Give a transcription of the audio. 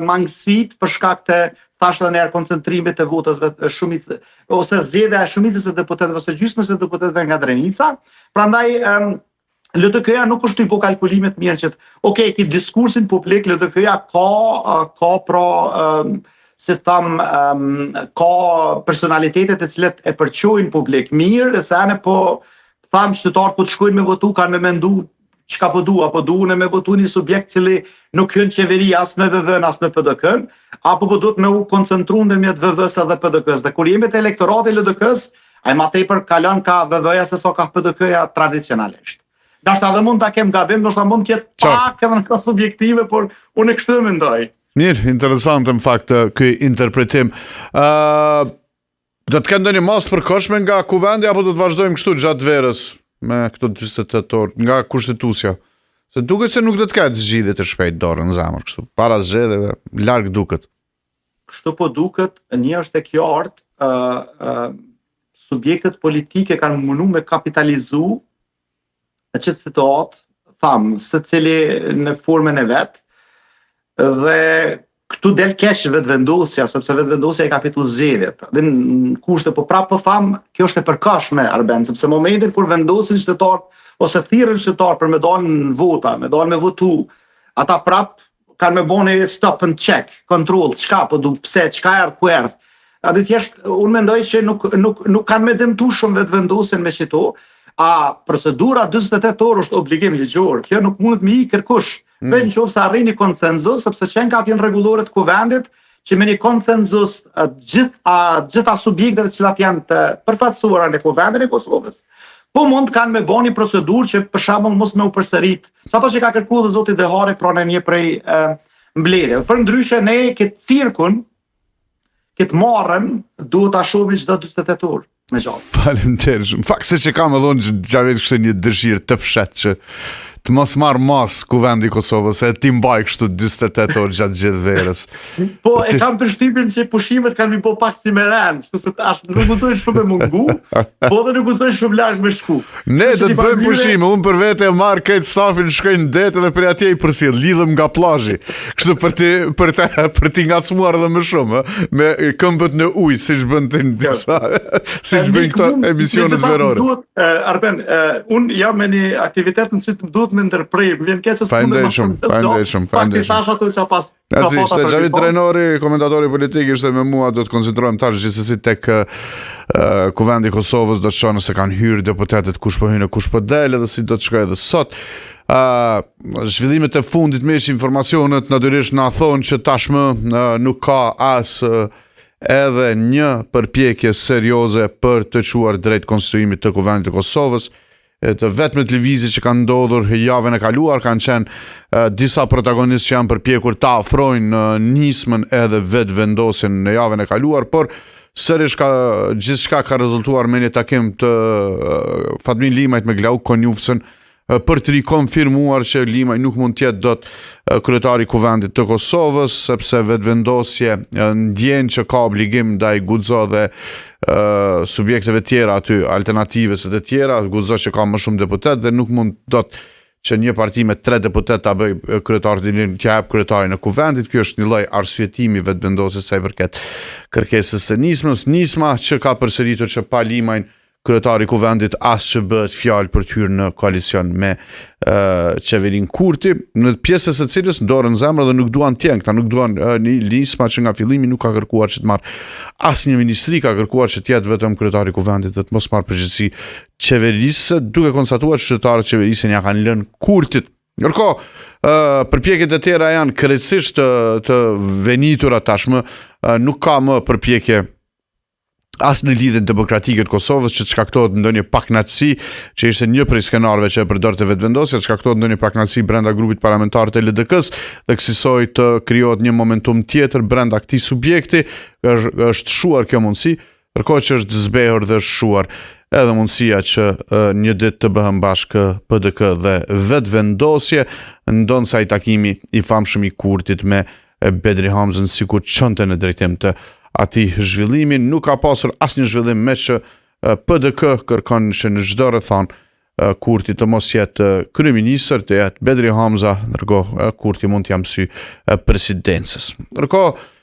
mangësitë për shkak të thashë edhe koncentrimit të votëve shumicë ose zgjedhja e shumicës së deputetëve ose gjysmës së deputetëve nga Drenica. Prandaj LDK-ja nuk është i po kalkulimet mirë që ki diskursin publik, LDK-ja ka se tham ka personalitetet e cilet e përqojnë publik mirë, se anë po tham qytetarët ku të shkojnë me votu kanë me mendu çka po du, apo duhen me votu një subjekt cili nuk hyn qeveri as me VV-n as me PDK-n, apo po duhet me u koncentru ndërmjet VV-s dhe PDK-s. Dhe kur jemi te elektorati i LDK-s, ai më tepër kalon ka VV-ja se sa ka PDK-ja tradicionalisht. Ndoshta edhe mund ta kem gabim, ndoshta mund të jetë pak edhe në kas subjektive, por unë kështu mendoj. Mirë, interesant në fakt ky interpretim. Do të kenë ndonjë masë përkohshme nga kuvendi apo do të vazhdojmë kështu gjatë verës me këto 48 orë nga kushtetutja? Se duket se nuk do të ketë zgjidhje të shpejt dorën në zemër kështu. Para zgjedhjeve larg duket. Kështu po duket, një është e qartë, subjektet politike kanë mundu me kapitalizu qëtë situatë, secili në formën e vet, dhe këtu del keq vetëvendosja, sepse vetëvendosja i ka fitu zgjedhjet. Dhe në kushte, po prapë po tham, kjo është e përkashme, Arben, sepse momentin kur vendosin qytetarët ose thirrën qytetarë për me dalë në vota, me dalë me votu, ata prapë kanë me boni stop and check, kontroll, çka po du, pse, çka erdh, ku erdh. Dhe thjesht unë mendoj që nuk kanë me dëmtu shumë vetëvendosjen me qito, a procedura 48 orë është obligim ligjor. Kjo nuk mundet me i kërkush. Veç nëse arrini konsenzus, sepse qenë ka t'jen rregullore të kuvendit, që me një konsenzus gjitha subjektet që janë të përfaqësuara në kuvendin e Kosovës, po mund kanë me bën një procedurë që për shembull mos me u përsërit. Ato që ka kërkuar dhe zoti Dehari pra në një prej mbledhjeve. Përndryshe ne këtë cirkun, këtë marrën, duhet ta shohim çdo 48 orë. Me gjatë. Faleminderit. Fakt se që kam edhe unë gjavet kështë një dëshirë të fshet që të mos marrë mas kuvendi i Kosovës, e ti mbaj kështu 48 orë gjatë gjithë verës. Po, e kam përshtypjen që pushimet kanë mi po pak si me ren, nuk guzojnë shumë e mungu, po dhe nuk guzojnë shumë larg me shku. Ne do të bëjmë pushime, unë për vete e marrë këtë stafin, shkojnë në det dhe për atje i përsil, lidhëm nga plazhi. Kështu për ti ngacmuar edhe më shumë, me këmbët në ujë, siç bën të disa, siç bëjnë këto emisionet verore. Arben, unë jam me një aktivitet në që të duhet me ndërprej, më vjen keq se s'mund të tash ato që pas. Nazi, Xhavi Trenori, komentatori politik, ishte me mua, do të koncentrohem tash gjithsesi tek kuvendi i Kosovës, do të shohim se kanë hyrë deputetët, kush po hyn e kush po del, edhe si do të shkojë edhe sot. Zhvillimet e fundit me informacionet natyrisht na thonë që tashmë nuk ka as edhe një përpjekje serioze për të çuar drejt konstituimit të kuvendit të Kosovës. Të vetmet lëvizje që kanë ndodhur javën e kaluar kanë qenë disa protagonistë që janë përpjekur ta afrojnë nismën edhe vetëvendosjen në javën e kaluar, por sërish gjithçka ka rezultuar me një takim të Fatmin Limajt me Glauk Konjufsën për të rikonfirmuar që Limaj nuk mund të jetë dot kryetari i kuvendit të Kosovës, sepse vetëvendosje ndjen që ka obligim ndaj Guxo dhe subjekteve tjera aty, alternative së të tjera, Guxo që ka më shumë deputet dhe nuk mund dot që një parti me 3 deputet ta bëj kryetarin të jap kryetarin e kuvendit. Ky është një lloj arsyetimi vetëvendosjes sa i përket kërkesës së nismës, nisma që ka përsëritur që pa Limajn kryetari i kuvendit as që bëhet fjalë për të hyrë në koalicion me qeverin Kurti, në pjesës së cilës ndorën zemra dhe nuk duan të jenë, këta nuk duan një nisma që nga fillimi nuk ka kërkuar që të marrë asnjë ministri, ka kërkuar që të jetë vetëm kryetari i kuvendit dhe të mos marrë përgjegjësi qeverisë, duke konstatuar që qytetarët qeverisën ja kanë lënë Kurtit. Ndërkohë, përpjekjet e tjera janë krejtësisht të venitura tashmë, nuk ka më përpjekje as në lidhjen demokratike të Kosovës që shkaktohet ndonjë pakënaqësi, që ishte një prej skenarëve që e përdorte vetëvendosja, shkaktohet ndonjë pakënaqësi brenda grupit parlamentar të LDK-s dhe kësaj të krijohet një momentum tjetër brenda këtij subjekti, është shuar kjo mundësi, ndërkohë që është zbehur dhe shuar edhe mundësia që një ditë të bëhen bashkë PDK dhe vetëvendosje, ndonsa i takimi i famshëm i Kurtit me Bedri Hamzën sikur çonte në drejtim të atij zhvillimi, nuk ka pasur asnjë zhvillim me që PDK kërkon që në çdo rrethon Kurti të mos jetë kryeministër, të jetë Bedri Hamza, ndërkohë Kurti mund t'ja mësy presidencës. Ndërkohë